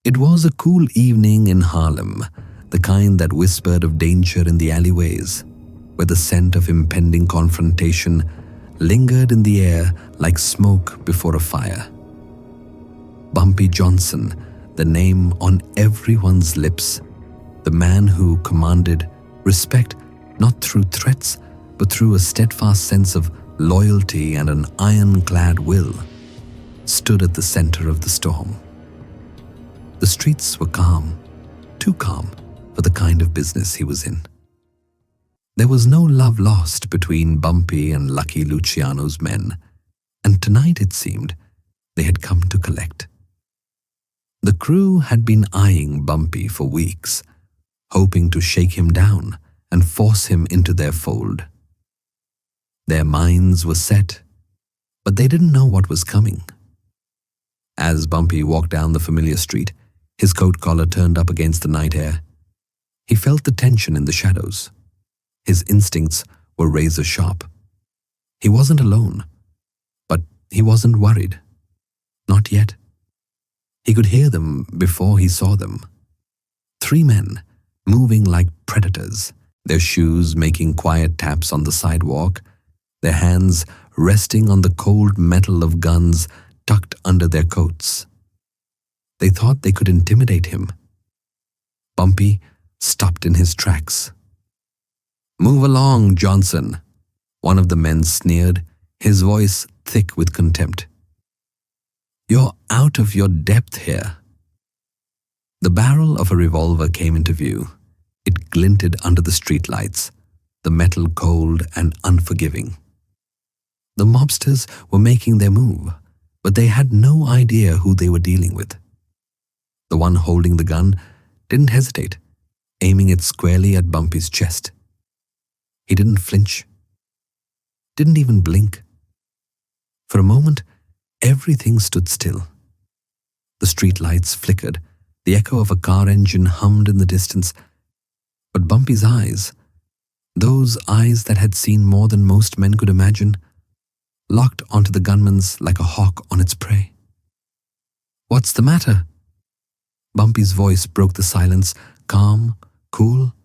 It was a cool evening in Harlem, the kind that whispered of danger in the alleyways, where the scent of impending confrontation lingered in the air like smoke before a fire. Bumpy Johnson, the name on everyone's lips, the man who commanded respect not through threats but through a steadfast sense of loyalty and an ironclad will, stood at the center of the storm. The streets were calm, too calm for the kind of business he was in. There was no love lost between Bumpy and Lucky Luciano's men, and tonight it seemed they had come to collect. The crew had been eyeing Bumpy for weeks, hoping to shake him down and force him into their fold. Their minds were set, but they didn't know what was coming. As Bumpy walked down the familiar street, his coat collar turned up against the night air, he felt the tension in the shadows. His instincts were razor sharp. He wasn't alone, but he wasn't worried. Not yet. He could hear them before he saw them. 3 men, moving like predators, their shoes making quiet taps on the sidewalk, their hands resting on the cold metal of guns tucked under their coats. They thought they could intimidate him. Bumpy stopped in his tracks. "Move along, Johnson," one of the men sneered, his voice thick with contempt. "You're out of your depth here." The barrel of a revolver came into view. It glinted under the streetlights, the metal cold and unforgiving. The mobsters were making their move, but they had no idea who they were dealing with. The one holding the gun didn't hesitate, aiming it squarely at Bumpy's chest. He didn't flinch, didn't even blink. For a moment, everything stood still. The streetlights flickered, the echo of a car engine hummed in the distance, but Bumpy's eyes, those eyes that had seen more than most men could imagine, locked onto the gunman's like a hawk on its prey. "What's the matter?" Bumpy's voice broke the silence, calm, cool.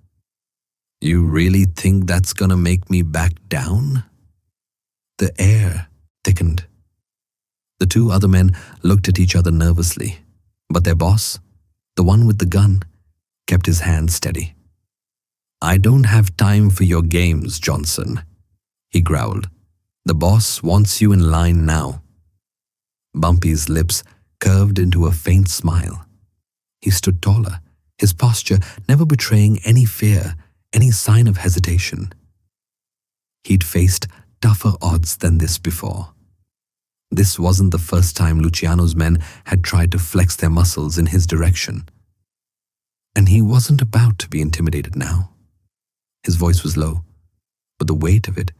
"You really think that's gonna make me back down?" The air thickened. The 2 other men looked at each other nervously, but their boss, the one with the gun, kept his hand steady. "I don't have time for your games, Johnson," he growled. "The boss wants you in line now." Bumpy's lips curved into a faint smile. He stood taller, his posture never betraying any fear, any sign of hesitation. He'd faced tougher odds than this before. This wasn't the first time Luciano's men had tried to flex their muscles in his direction. And he wasn't about to be intimidated now. His voice was low, but the weight of it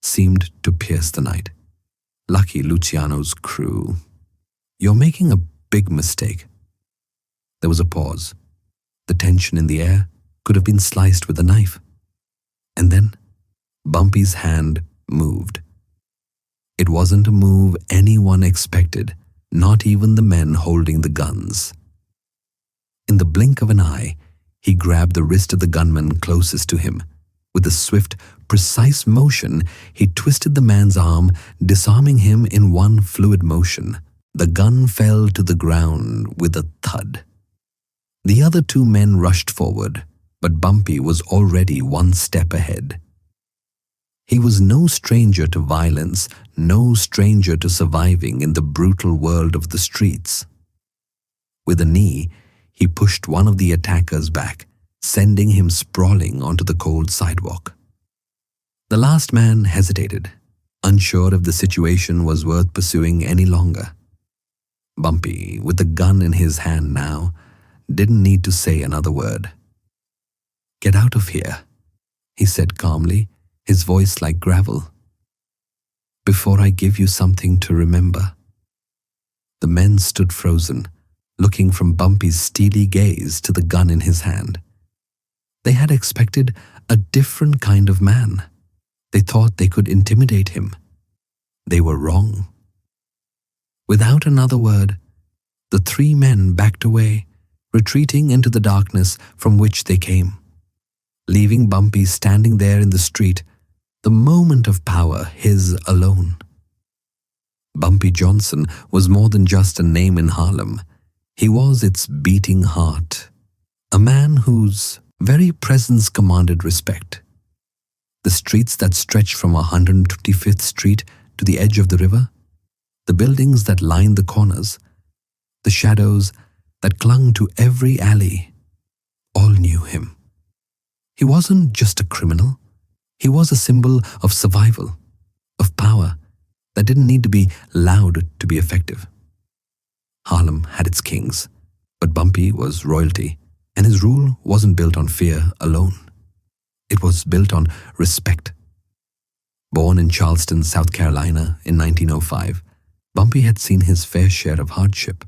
seemed to pierce the night. "Lucky Luciano's crew. You're making a big mistake." There was a pause. The tension in the air could have been sliced with a knife. And then Bumpy's hand moved. It wasn't a move anyone expected, not even the men holding the guns. In the blink of an eye, he grabbed the wrist of the gunman closest to him. With a swift, precise motion, he twisted the man's arm, disarming him in one fluid motion. The gun fell to the ground with a thud. The other 2 men rushed forward, but Bumpy was already 1 step ahead. He was no stranger to violence, no stranger to surviving in the brutal world of the streets. With a knee, he pushed one of the attackers back, sending him sprawling onto the cold sidewalk. The last man hesitated, unsure if the situation was worth pursuing any longer. Bumpy, with the gun in his hand now, didn't need to say another word. "Get out of here," he said calmly, his voice like gravel. "Before I give you something to remember." The men stood frozen, looking from Bumpy's steely gaze to the gun in his hand. They had expected a different kind of man. They thought they could intimidate him. They were wrong. Without another word, the 3 men backed away, retreating into the darkness from which they came, leaving Bumpy standing there in the street, the moment of power his alone. Bumpy Johnson was more than just a name in Harlem. He was its beating heart, a man whose very presence commanded respect. The streets that stretched from 125th Street to the edge of the river, the buildings that lined the corners, the shadows that clung to every alley, all knew him. He wasn't just a criminal. He was a symbol of survival, of power that didn't need to be loud to be effective. Harlem had its kings, but Bumpy was royalty, and his rule wasn't built on fear alone. It was built on respect. Born in Charleston, South Carolina in 1905, Bumpy had seen his fair share of hardship.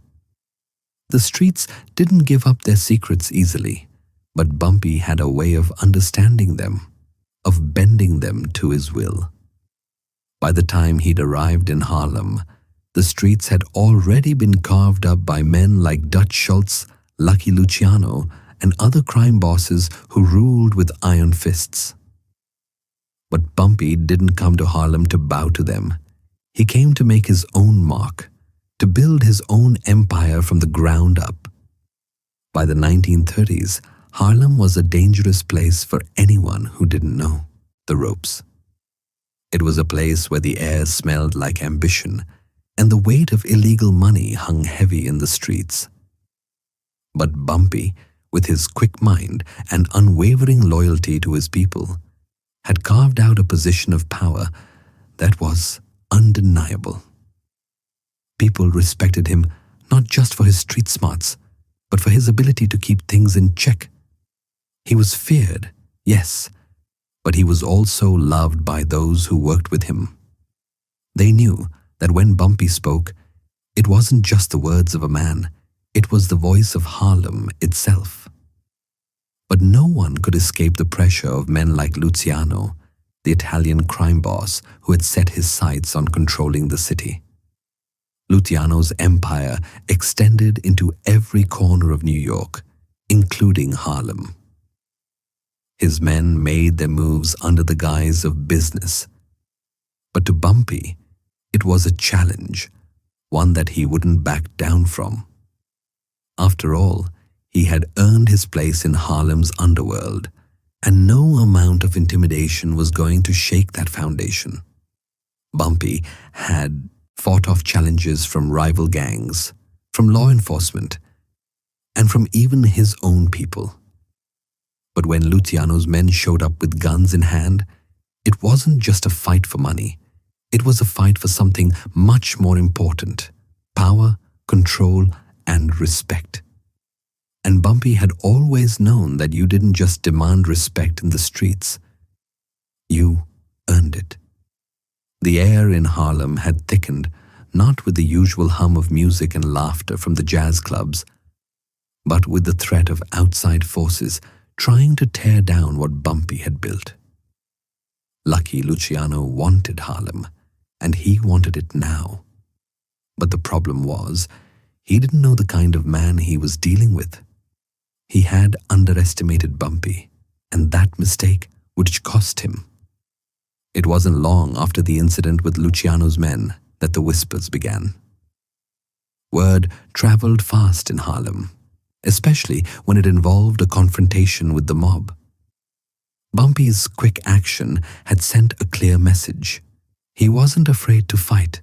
The streets didn't give up their secrets easily, but Bumpy had a way of understanding them, of bending them to his will. By the time he'd arrived in Harlem, the streets had already been carved up by men like Dutch Schultz, Lucky Luciano, and other crime bosses who ruled with iron fists. But Bumpy didn't come to Harlem to bow to them. He came to make his own mark, to build his own empire from the ground up. By the 1930s, Harlem was a dangerous place for anyone who didn't know the ropes. It was a place where the air smelled like ambition, and the weight of illegal money hung heavy in the streets. But Bumpy, with his quick mind and unwavering loyalty to his people, had carved out a position of power that was undeniable. People respected him not just for his street smarts, but for his ability to keep things in check. He was feared, yes, but he was also loved by those who worked with him. They knew that when Bumpy spoke, it wasn't just the words of a man, it was the voice of Harlem itself. But no one could escape the pressure of men like Luciano, the Italian crime boss who had set his sights on controlling the city. Luciano's empire extended into every corner of New York, including Harlem. His men made their moves under the guise of business. But to Bumpy, it was a challenge, one that he wouldn't back down from. After all, he had earned his place in Harlem's underworld, and no amount of intimidation was going to shake that foundation. Bumpy had fought off challenges from rival gangs, from law enforcement, and from even his own people. But when Luciano's men showed up with guns in hand, it wasn't just a fight for money. It was a fight for something much more important: power, control, and respect. And Bumpy had always known that you didn't just demand respect in the streets. You earned it. The air in Harlem had thickened, not with the usual hum of music and laughter from the jazz clubs, but with the threat of outside forces trying to tear down what Bumpy had built. Lucky Luciano wanted Harlem, and he wanted it now. But the problem was, he didn't know the kind of man he was dealing with. He had underestimated Bumpy, and that mistake would cost him. It wasn't long after the incident with Luciano's men that the whispers began. Word traveled fast in Harlem, especially when it involved a confrontation with the mob. Bumpy's quick action had sent a clear message. He wasn't afraid to fight,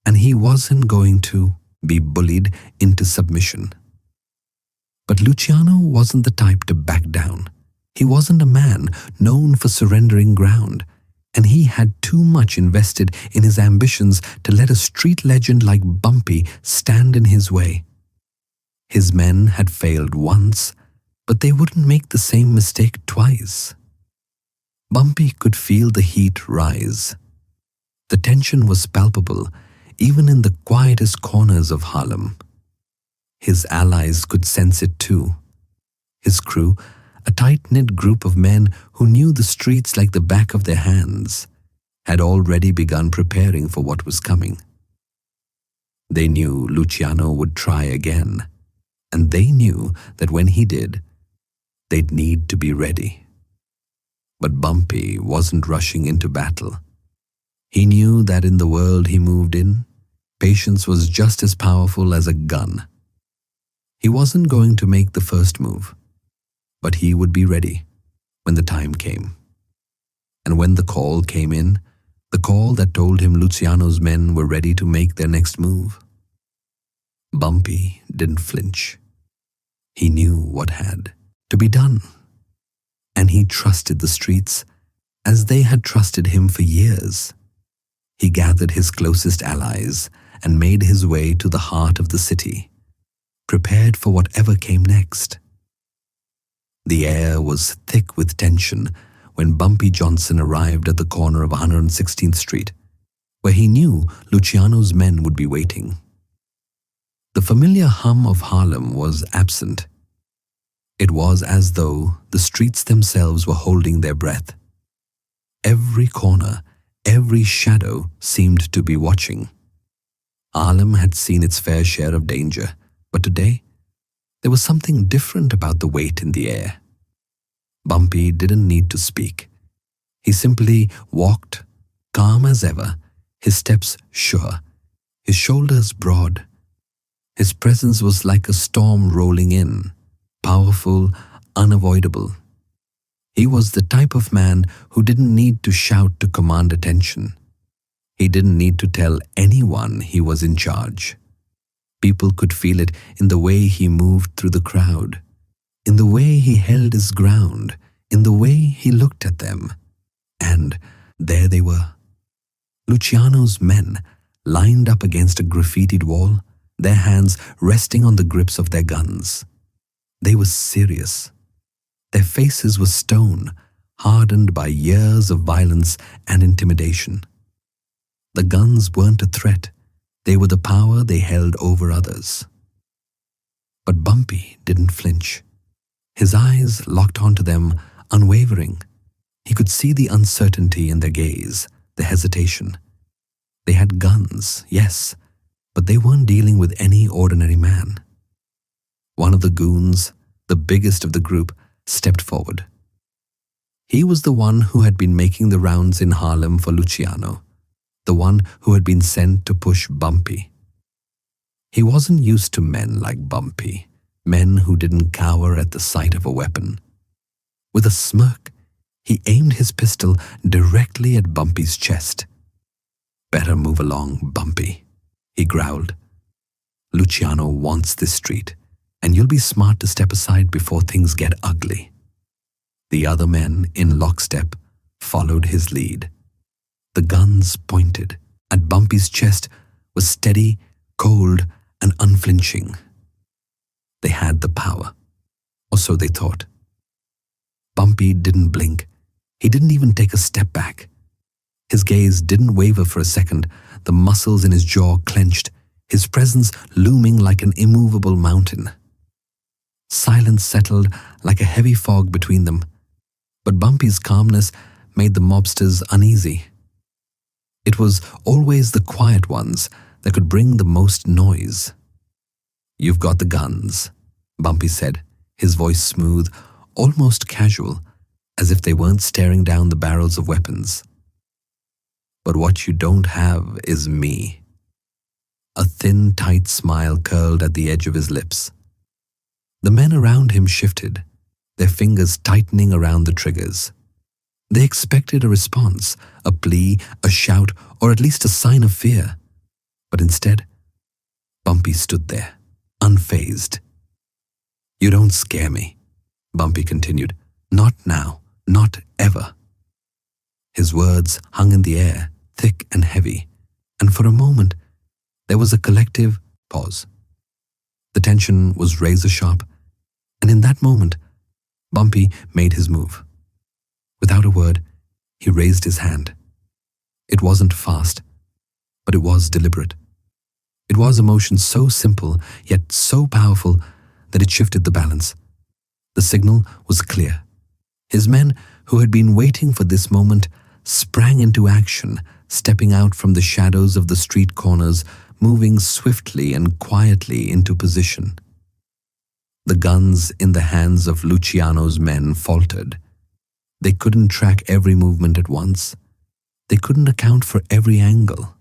and he wasn't going to be bullied into submission. But Luciano wasn't the type to back down. He wasn't a man known for surrendering ground, and he had too much invested in his ambitions to let a street legend like Bumpy stand in his way. His men had failed once, but they wouldn't make the same mistake twice. Bumpy could feel the heat rise. The tension was palpable, even in the quietest corners of Harlem. His allies could sense it too. His crew, a tight-knit group of men who knew the streets like the back of their hands, had already begun preparing for what was coming. They knew Luciano would try again, and they knew that when he did, they'd need to be ready. But Bumpy wasn't rushing into battle. He knew that in the world he moved in, patience was just as powerful as a gun. He wasn't going to make the first move, but he would be ready when the time came. And when the call came in, the call that told him Luciano's men were ready to make their next move, Bumpy didn't flinch. He knew what had to be done, and he trusted the streets as they had trusted him for years. He gathered his closest allies and made his way to the heart of the city, prepared for whatever came next. The air was thick with tension when Bumpy Johnson arrived at the corner of 116th Street, where he knew Luciano's men would be waiting. The familiar hum of Harlem was absent. It was as though the streets themselves were holding their breath. Every corner, every shadow seemed to be watching. Harlem had seen its fair share of danger, but today, there was something different about the weight in the air. Bumpy didn't need to speak. He simply walked, calm as ever, his steps sure, his shoulders broad. His presence was like a storm rolling in, powerful, unavoidable. He was the type of man who didn't need to shout to command attention. He didn't need to tell anyone he was in charge. People could feel it in the way he moved through the crowd, in the way he held his ground, in the way he looked at them. And there they were. Luciano's men, lined up against a graffitied wall, their hands resting on the grips of their guns. They were serious. Their faces were stone, hardened by years of violence and intimidation. The guns weren't a threat. They were the power they held over others. But Bumpy didn't flinch. His eyes locked onto them, unwavering. He could see the uncertainty in their gaze, the hesitation. They had guns, yes, but they weren't dealing with any ordinary man. One of the goons, the biggest of the group, stepped forward. He was the one who had been making the rounds in Harlem for Luciano, the one who had been sent to push Bumpy. He wasn't used to men like Bumpy, men who didn't cower at the sight of a weapon. With a smirk, he aimed his pistol directly at Bumpy's chest. "Better move along, Bumpy," he growled. "Luciano wants this street, and you'll be smart to step aside before things get ugly." The other men, in lockstep, followed his lead. The guns pointed, and Bumpy's chest was steady, cold, and unflinching. They had the power, or so they thought. Bumpy didn't blink. He didn't even take a step back. His gaze didn't waver for a second, the muscles in his jaw clenched, his presence looming like an immovable mountain. Silence settled like a heavy fog between them, but Bumpy's calmness made the mobsters uneasy. It was always the quiet ones that could bring the most noise. "You've got the guns," Bumpy said, his voice smooth, almost casual, as if they weren't staring down the barrels of weapons. "But what you don't have is me." A thin, tight smile curled at the edge of his lips. The men around him shifted, their fingers tightening around the triggers. They expected a response, a plea, a shout, or at least a sign of fear. But instead, Bumpy stood there, unfazed. "You don't scare me," Bumpy continued. "Not now, not ever." His words hung in the air, thick and heavy, and for a moment, there was a collective pause. The tension was razor-sharp, and in that moment, Bumpy made his move. Without a word, he raised his hand. It wasn't fast, but it was deliberate. It was a motion so simple, yet so powerful, that it shifted the balance. The signal was clear. His men, who had been waiting for this moment, sprang into action, stepping out from the shadows of the street corners, moving swiftly and quietly into position. The guns in the hands of Luciano's men faltered. They couldn't track every movement at once. They couldn't account for every angle.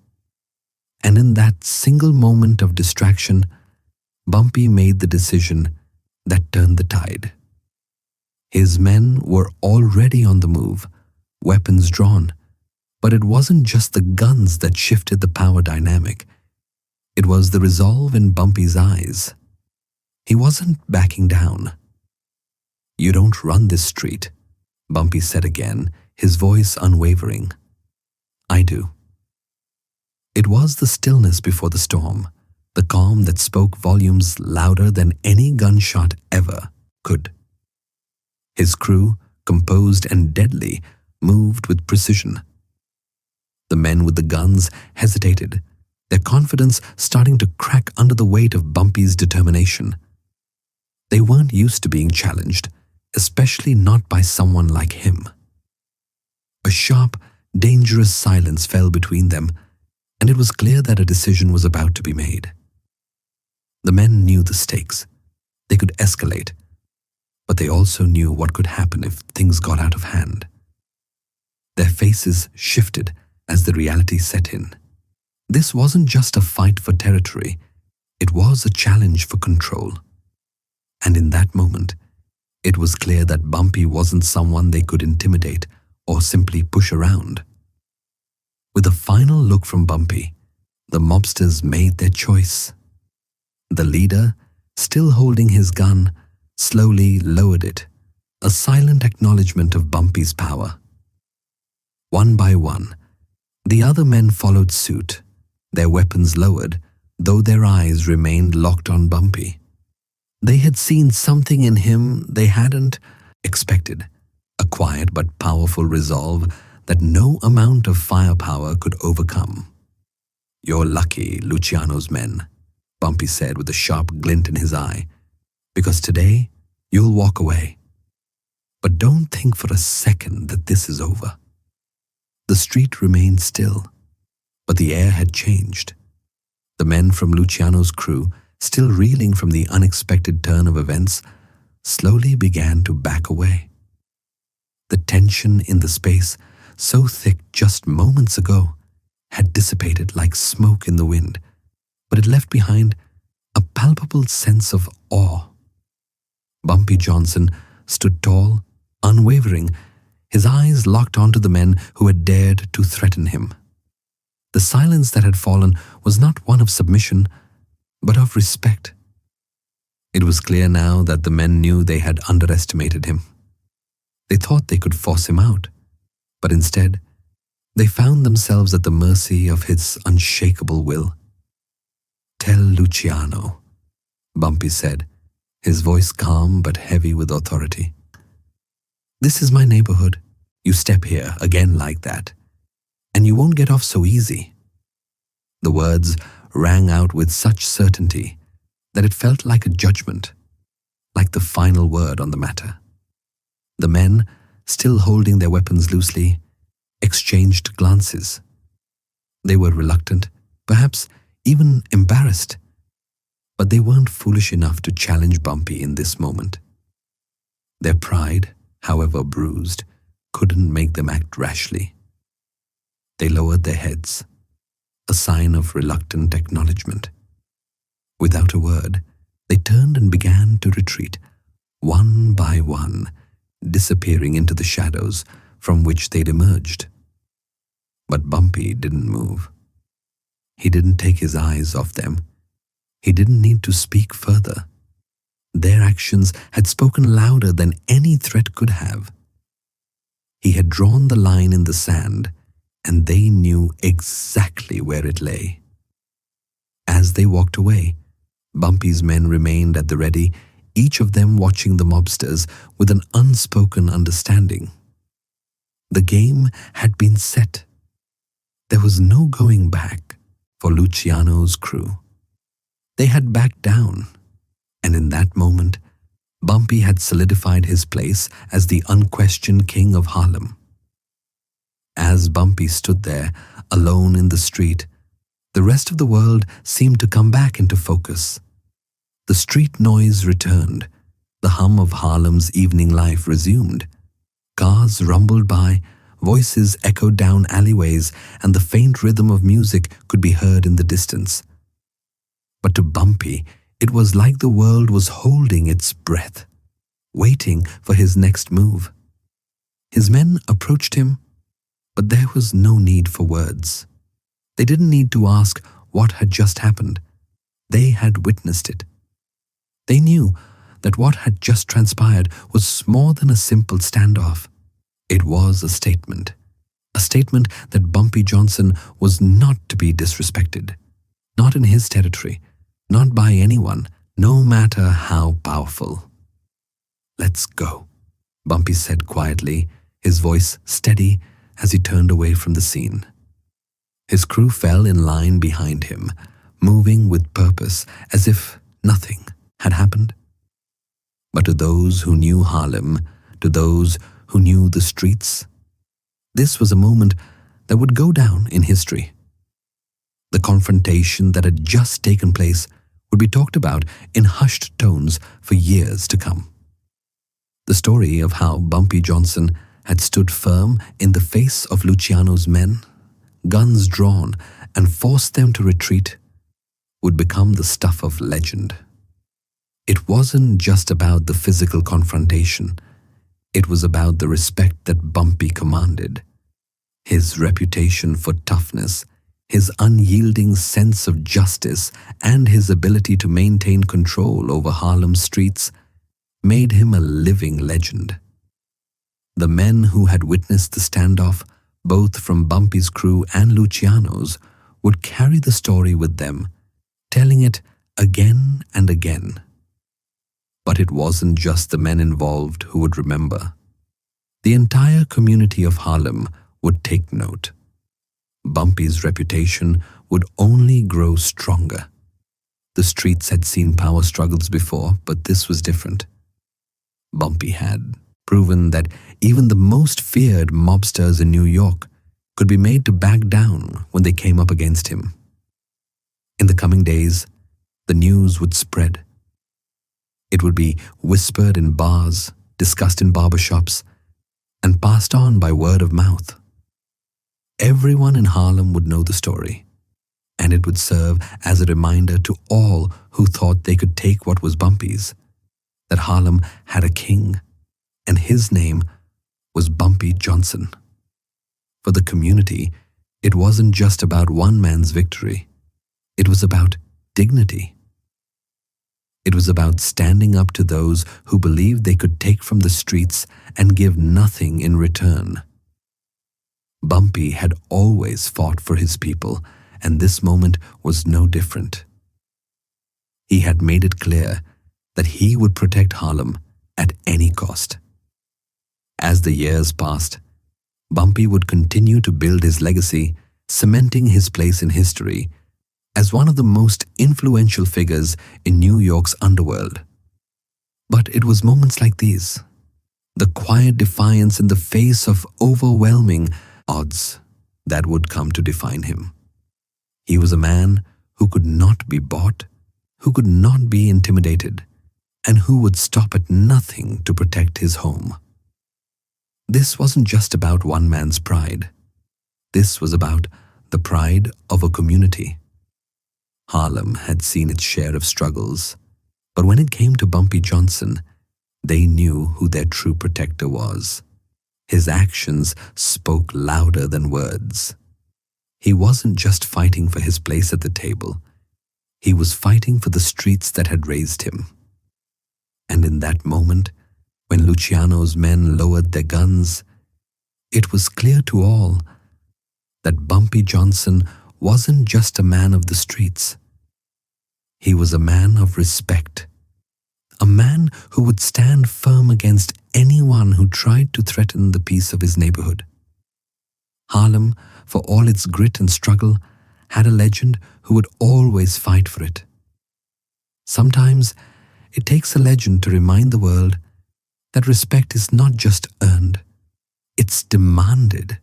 And in that single moment of distraction, Bumpy made the decision that turned the tide. His men were already on the move, weapons drawn, but it wasn't just the guns that shifted the power dynamic. It was the resolve in Bumpy's eyes. He wasn't backing down. "You don't run this street," Bumpy said again, his voice unwavering. "I do." It was the stillness before the storm, the calm that spoke volumes louder than any gunshot ever could. His crew, composed and deadly, moved with precision. The men with the guns hesitated, their confidence starting to crack under the weight of Bumpy's determination. They weren't used to being challenged, especially not by someone like him. A sharp, dangerous silence fell between them, and it was clear that a decision was about to be made. The men knew the stakes. They could escalate, but they also knew what could happen if things got out of hand. Their faces shifted as the reality set in. This wasn't just a fight for territory, it was a challenge for control. And in that moment, it was clear that Bumpy wasn't someone they could intimidate or simply push around. With a final look from Bumpy, the mobsters made their choice. The leader, still holding his gun, slowly lowered it, a silent acknowledgement of Bumpy's power. One by one, the other men followed suit, their weapons lowered, though their eyes remained locked on Bumpy. They had seen something in him they hadn't expected, a quiet but powerful resolve that no amount of firepower could overcome. "You're lucky, Luciano's men," Bumpy said with a sharp glint in his eye, "because today you'll walk away. But don't think for a second that this is over." The street remained still, but the air had changed. The men from Luciano's crew, still reeling from the unexpected turn of events, slowly began to back away. The tension in the space, so thick just moments ago, had dissipated like smoke in the wind, but it left behind a palpable sense of awe. Bumpy Johnson stood tall, unwavering, his eyes locked onto the men who had dared to threaten him. The silence that had fallen was not one of submission, but of respect. It was clear now that the men knew they had underestimated him. They thought they could force him out, but instead, they found themselves at the mercy of his unshakable will. "Tell Luciano," Bumpy said, his voice calm but heavy with authority. "This is my neighborhood. You step here again like that, and you won't get off so easy." The words rang out with such certainty that it felt like a judgment, like the final word on the matter. The men, still holding their weapons loosely, exchanged glances. They were reluctant, perhaps even embarrassed, but they weren't foolish enough to challenge Bumpy in this moment. Their pride, however bruised, couldn't make them act rashly. They lowered their heads, a sign of reluctant acknowledgement. Without a word, they turned and began to retreat, one by one, disappearing into the shadows from which they'd emerged. But Bumpy didn't move. He didn't take his eyes off them. He didn't need to speak further. Their actions had spoken louder than any threat could have. He had drawn the line in the sand, and they knew exactly where it lay. As they walked away, Bumpy's men remained at the ready, each of them watching the mobsters with an unspoken understanding. The game had been set. There was no going back for Luciano's crew. They had backed down, and in that moment, Bumpy had solidified his place as the unquestioned king of Harlem. As Bumpy stood there, alone in the street, the rest of the world seemed to come back into focus. The street noise returned. The hum of Harlem's evening life resumed. Cars rumbled by, voices echoed down alleyways, and the faint rhythm of music could be heard in the distance. But to Bumpy, it was like the world was holding its breath, waiting for his next move. His men approached him, but there was no need for words. They didn't need to ask what had just happened. They had witnessed it. They knew that what had just transpired was more than a simple standoff. It was a statement that Bumpy Johnson was not to be disrespected, not in his territory, not by anyone, no matter how powerful. "Let's go," Bumpy said quietly, his voice steady as he turned away from the scene. His crew fell in line behind him, moving with purpose as if nothing had happened. But to those who knew Harlem, to those who knew the streets, this was a moment that would go down in history. The confrontation that had just taken place would be talked about in hushed tones for years to come. The story of how Bumpy Johnson had stood firm in the face of Luciano's men, guns drawn, and forced them to retreat, would become the stuff of legend. It wasn't just about the physical confrontation. It was about the respect that Bumpy commanded. His reputation for toughness, his unyielding sense of justice, and his ability to maintain control over Harlem's streets made him a living legend. The men who had witnessed the standoff, both from Bumpy's crew and Luciano's, would carry the story with them, telling it again and again. But it wasn't just the men involved who would remember. The entire community of Harlem would take note. Bumpy's reputation would only grow stronger. The streets had seen power struggles before, but this was different. Bumpy had proven that even the most feared mobsters in New York could be made to back down when they came up against him. In the coming days, the news would spread. It would be whispered in bars, discussed in barbershops, and passed on by word of mouth. Everyone in Harlem would know the story, and it would serve as a reminder to all who thought they could take what was Bumpy's, that Harlem had a king, and his name was Bumpy Johnson. For the community, it wasn't just about one man's victory. It was about dignity. It was about standing up to those who believed they could take from the streets and give nothing in return. Bumpy had always fought for his people, and this moment was no different. He had made it clear that he would protect Harlem at any cost. As the years passed, Bumpy would continue to build his legacy, cementing his place in history as one of the most influential figures in New York's underworld. But it was moments like these, the quiet defiance in the face of overwhelming odds, that would come to define him. He was a man who could not be bought, who could not be intimidated, and who would stop at nothing to protect his home. This wasn't just about one man's pride. This was about the pride of a community. Harlem had seen its share of struggles, but when it came to Bumpy Johnson, they knew who their true protector was. His actions spoke louder than words. He wasn't just fighting for his place at the table. He was fighting for the streets that had raised him. And in that moment, when Luciano's men lowered their guns, it was clear to all that Bumpy Johnson wasn't just a man of the streets. He was a man of respect, a man who would stand firm against anyone who tried to threaten the peace of his neighborhood. Harlem, for all its grit and struggle, had a legend who would always fight for it. Sometimes it takes a legend to remind the world that respect is not just earned, it's demanded.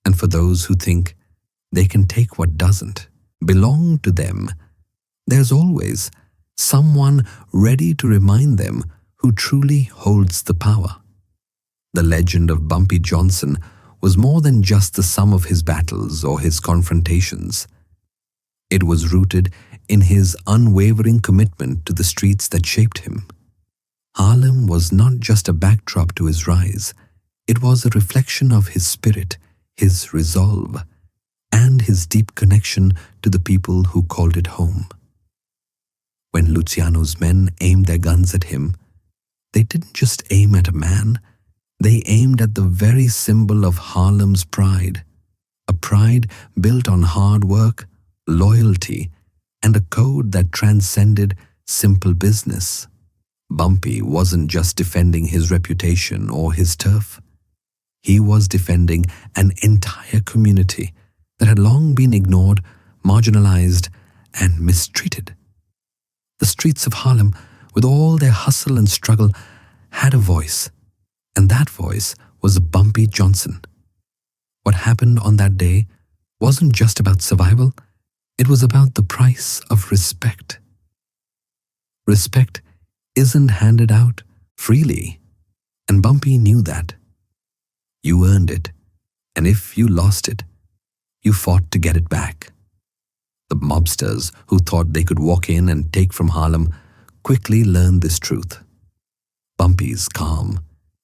And for those who think they can take what doesn't belong to them, there's always someone ready to remind them who truly holds the power. The legend of Bumpy Johnson was more than just the sum of his battles or his confrontations. It was rooted in his unwavering commitment to the streets that shaped him. Harlem was not just a backdrop to his rise, it was a reflection of his spirit, his resolve, and his deep connection to the people who called it home. When Luciano's men aimed their guns at him, they didn't just aim at a man, they aimed at the very symbol of Harlem's pride, a pride built on hard work, loyalty, and a code that transcended simple business. Bumpy wasn't just defending his reputation or his turf. He was defending an entire community that had long been ignored, marginalized, and mistreated. The streets of Harlem, with all their hustle and struggle, had a voice, and that voice was Bumpy Johnson. What happened on that day wasn't just about survival, it was about the price of respect. Respect isn't handed out freely, and Bumpy knew that. You earned it, and if you lost it, you fought to get it back. The mobsters who thought they could walk in and take from Harlem quickly learned this truth. Bumpy's calm,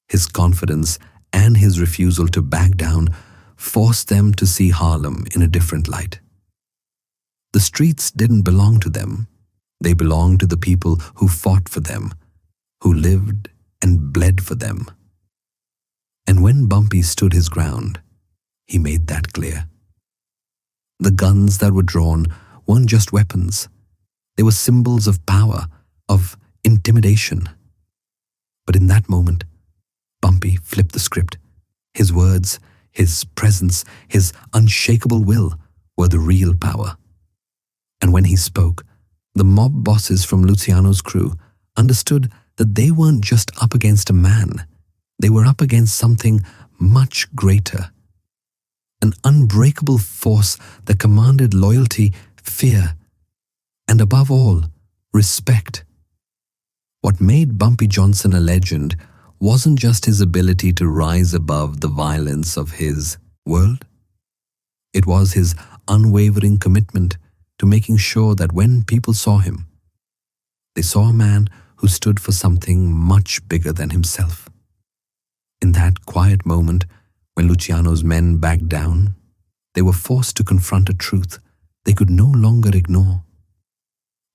his confidence, and his refusal to back down forced them to see Harlem in a different light. The streets didn't belong to them. They belonged to the people who fought for them, who lived and bled for them. And when Bumpy stood his ground, he made that clear. The guns that were drawn weren't just weapons. They were symbols of power, of intimidation. But in that moment, Bumpy flipped the script. His words, his presence, his unshakable will were the real power. And when he spoke, the mob bosses from Luciano's crew understood that they weren't just up against a man. They were up against something much greater. An unbreakable force that commanded loyalty, fear, and above all, respect. What made Bumpy Johnson a legend wasn't just his ability to rise above the violence of his world. It was his unwavering commitment to making sure that when people saw him, they saw a man who stood for something much bigger than himself. In that quiet moment, when Luciano's men backed down, they were forced to confront a truth they could no longer ignore.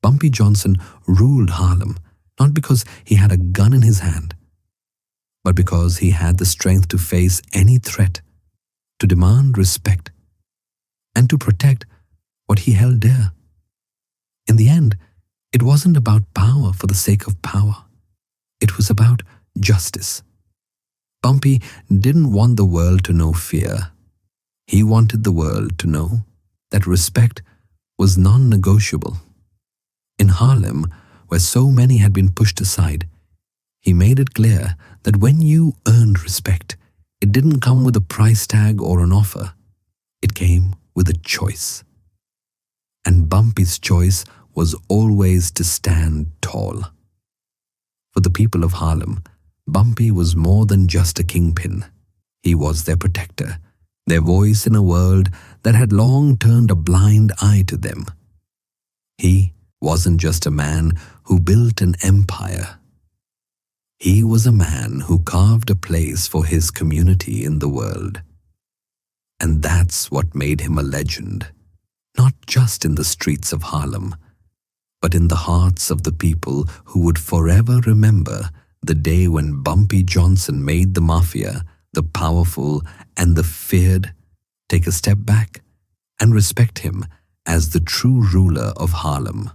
Bumpy Johnson ruled Harlem not because he had a gun in his hand, but because he had the strength to face any threat, to demand respect, and to protect what he held dear. In the end, it wasn't about power for the sake of power. It was about justice. Bumpy didn't want the world to know fear. He wanted the world to know that respect was non-negotiable. In Harlem, where so many had been pushed aside, he made it clear that when you earned respect, it didn't come with a price tag or an offer. It came with a choice. And Bumpy's choice was always to stand tall. For the people of Harlem, Bumpy was more than just a kingpin. He was their protector, their voice in a world that had long turned a blind eye to them. He wasn't just a man who built an empire. He was a man who carved a place for his community in the world. And that's what made him a legend, not just in the streets of Harlem, but in the hearts of the people who would forever remember the day when Bumpy Johnson made the mafia, the powerful and the feared, take a step back and respect him as the true ruler of Harlem.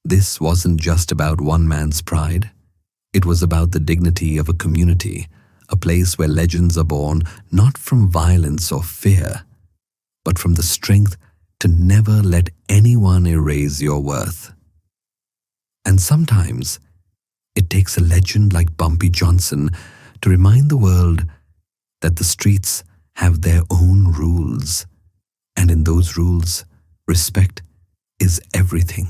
This wasn't just about one man's pride. It was about the dignity of a community, a place where legends are born not from violence or fear, but from the strength to never let anyone erase your worth. And sometimes, it takes a legend like Bumpy Johnson to remind the world that the streets have their own rules, and in those rules, respect is everything.